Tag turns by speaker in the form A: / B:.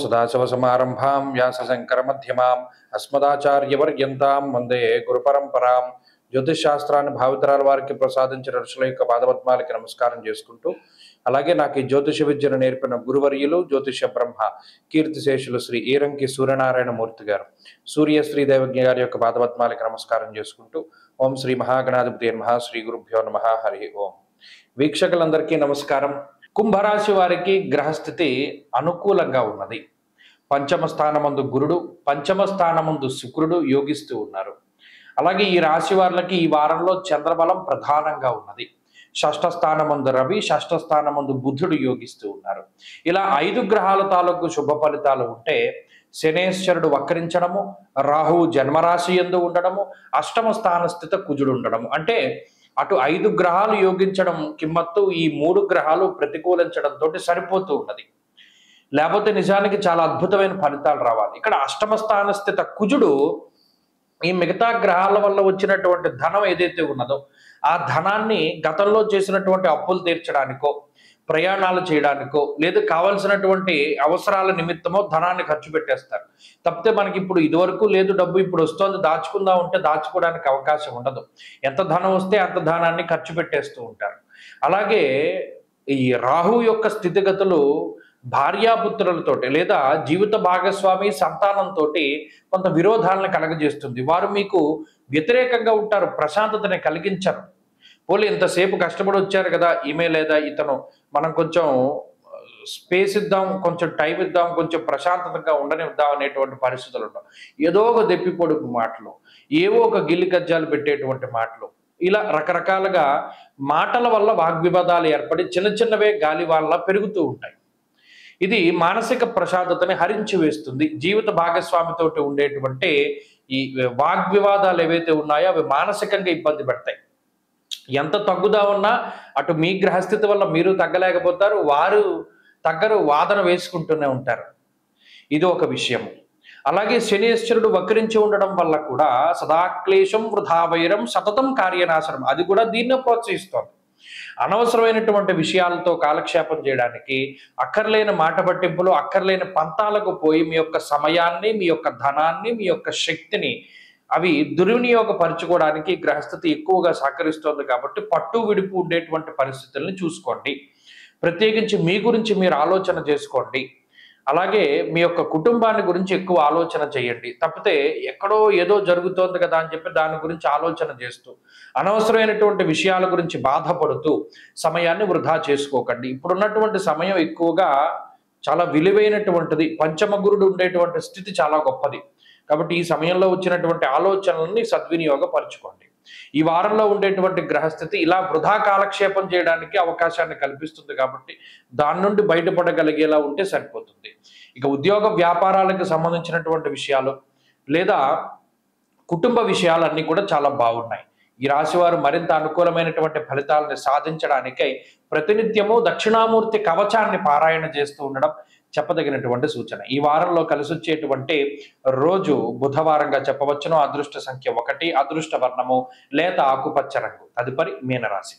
A: సదాశివసమారంభాం వ్యాసశంకరమధ్యమాం అస్మదాచార్యవర్యంతాం వందే గురుపరంపరాం. జ్యోతిష్ శాస్త్రాన్ని భావితరాల వారికి ప్రసాదించిన ఋషుల యొక్క పాదపద్మాలకి నమస్కారం చేసుకుంటూ, అలాగే నాకు ఈ జ్యోతిష విద్యను నేర్పిన గురువర్యులు జ్యోతిష బ్రహ్మ కీర్తిశేషులు శ్రీ ఈరంకి సూర్యనారాయణ మూర్తి గారు, సూర్య శ్రీదేవజ్ఞ గారి యొక్క పాదపద్మాలకి నమస్కారం చేసుకుంటూ, ఓం శ్రీ మహాగణాధిపతి నమః, శ్రీ గురుభ్యో నమః, హరి ఓం. వీక్షకులందరికీ నమస్కారం. కుంభరాశి వారికి గ్రహస్థితి అనుకూలంగా ఉన్నది. పంచమ స్థానమందు గురుడు, పంచమ స్థానమందు శుక్రుడు యోగిస్తూ ఉన్నారు. అలాగే ఈ రాశి వారికి ఈ వారంలో చంద్రబలం ప్రధానంగా ఉన్నది. షష్ఠ స్థానమందు రవి, షష్ఠ స్థానమందు బుధుడు యోగిస్తూ ఉన్నారు. ఇలా 5 గ్రహాల తాలూకు శుభ ఫలితాలు ఉంటే, శనేశ్వరుడు వక్రించడము, రాహువు జన్మరాశి యందు ఉండడము, అష్టమ స్థాన స్థిత కుజుడు ఉండడము, అంటే అటు 5 గ్రహాలు యోగించడం కిమ్మత్తు ఈ 3 గ్రహాలు ప్రతికూలించడంతో సరిపోతూ ఉన్నది. లేకపోతే నిజానికి చాలా అద్భుతమైన ఫలితాలు రావాలి. ఇక్కడ అష్టమ స్థాన స్థిత కుజుడు ఈ మిగతా గ్రహాల వల్ల వచ్చినటువంటి ధనం ఏదైతే ఉన్నదో ఆ ధనాన్ని గతంలో చేసినటువంటి అప్పులు తీర్చడానికో, ప్రయాణాలు చేయడానికో, లేదు కావలసినటువంటి అవసరాల నిమిత్తమో ధనాన్ని ఖర్చు పెట్టేస్తారు. తప్పితే మనకి ఇప్పుడు ఇదివరకు లేదు డబ్బు, ఇప్పుడు వస్తోంది దాచుకుందాం ఉంటే దాచుకోవడానికి అవకాశం ఉండదు. ఎంత ధనం వస్తే అంత ధనాన్ని ఖర్చు పెట్టేస్తూ ఉంటారు. అలాగే ఈ రాహు యొక్క స్థితిగతులు భార్యాపుత్రులతోటి లేదా జీవిత భాగస్వామి సంతానంతో కొంత విరోధాలను కలగజేస్తుంది. వారు మీకు వ్యతిరేకంగా ఉంటారు, ప్రశాంతతని కలిగించరు. పోలీ ఇంతసేపు కష్టపడి వచ్చారు కదా ఈమె లేదా ఇతను, మనం కొంచెం స్పేస్ ఇద్దాం, కొంచెం టైం ఇద్దాం, కొంచెం ప్రశాంతతగా ఉండనిద్దాం అనేటువంటి పరిస్థితులు ఉండవు. ఏదో ఒక దెప్పి పొడుపు మాటలు, ఏవో ఒక గిల్లి గజ్జాలు పెట్టేటువంటి మాటలు, ఇలా రకరకాలుగా మాటల వల్ల వాగ్వివాదాలు ఏర్పడి చిన్న చిన్నవే గాలి వల్ల పెరుగుతూ ఉంటాయి. ఇది మానసిక ప్రశాంతతని హరించి వేస్తుంది. జీవిత భాగస్వామితోటి ఉండేటువంటి ఈ వాగ్వివాదాలు ఏవైతే ఉన్నాయో అవి మానసికంగా ఇబ్బంది పెడతాయి. ఎంత తగ్గుదా ఉన్నా అటు మీ గ్రహస్థితి వల్ల మీరు తగ్గలేకపోతారు, వారు తగ్గరు, వాదన వేసుకుంటూనే ఉంటారు. ఇది ఒక విషయము. అలాగే శనీశ్వరుడు వక్రించి ఉండడం వల్ల కూడా సదాక్లేశం వృధావైరం సతతం కార్యనాశనం, అది కూడా దీన్నే ప్రోత్సహిస్తోంది. అనవసరమైనటువంటి విషయాలతో కాలక్షేపం చేయడానికి, అక్కర్లేని మాట పట్టింపులు, అక్కర్లేని పంతాలకు పోయి మీ యొక్క సమయాన్ని, మీ యొక్క ధనాన్ని, మీ యొక్క శక్తిని అవి దుర్వినియోగపరచుకోవడానికి గ్రహస్థితి ఎక్కువగా సహకరిస్తోంది. కాబట్టి పట్టు విడుపు ఉండేటువంటి పరిస్థితుల్ని చూసుకోండి. ప్రత్యేకించి మీ గురించి మీరు ఆలోచన చేసుకోండి. అలాగే మీ యొక్క కుటుంబాన్ని గురించి ఎక్కువ ఆలోచన చేయండి. తప్పితే ఎక్కడో ఏదో జరుగుతోంది కదా అని చెప్పి దాని గురించి ఆలోచన చేస్తూ అనవసరమైనటువంటి విషయాల గురించి బాధపడుతూ సమయాన్ని వృధా చేసుకోకండి. ఇప్పుడున్నటువంటి సమయం ఎక్కువగా చాలా విలువైనటువంటిది. పంచమ గురుడు ఉండేటువంటి స్థితి చాలా గొప్పది. కాబట్టి ఈ సమయంలో వచ్చినటువంటి ఆలోచనల్ని సద్వినియోగపరచుకోండి. ఈ వారంలో ఉండేటువంటి గ్రహస్థితి ఇలా వృధా కాలక్షేపం చేయడానికి అవకాశాన్ని కల్పిస్తుంది. కాబట్టి దాని నుండి బయటపడగలిగేలా ఉంటే సరిపోతుంది. ఇక ఉద్యోగ వ్యాపారాలకు సంబంధించినటువంటి విషయాలు లేదా కుటుంబ విషయాలన్నీ కూడా చాలా బాగున్నాయి. ఈ రాశివారు మరింత అనుకూలమైనటువంటి ఫలితాలను సాధించడానికై ప్రతినిత్యము దక్షిణామూర్తి కవచాన్ని పారాయణ చేస్తూ ఉండడం చెప్పదగినటువంటి సూచన. ఈ వారంలో కలిసి వచ్చేటువంటి రోజు బుధవారంగా చెప్పవచ్చును. అదృష్ట సంఖ్య 1, అదృష్ట వర్ణము లేత ఆకుపచ్చ రంగు. తదుపరి మీనరాశి.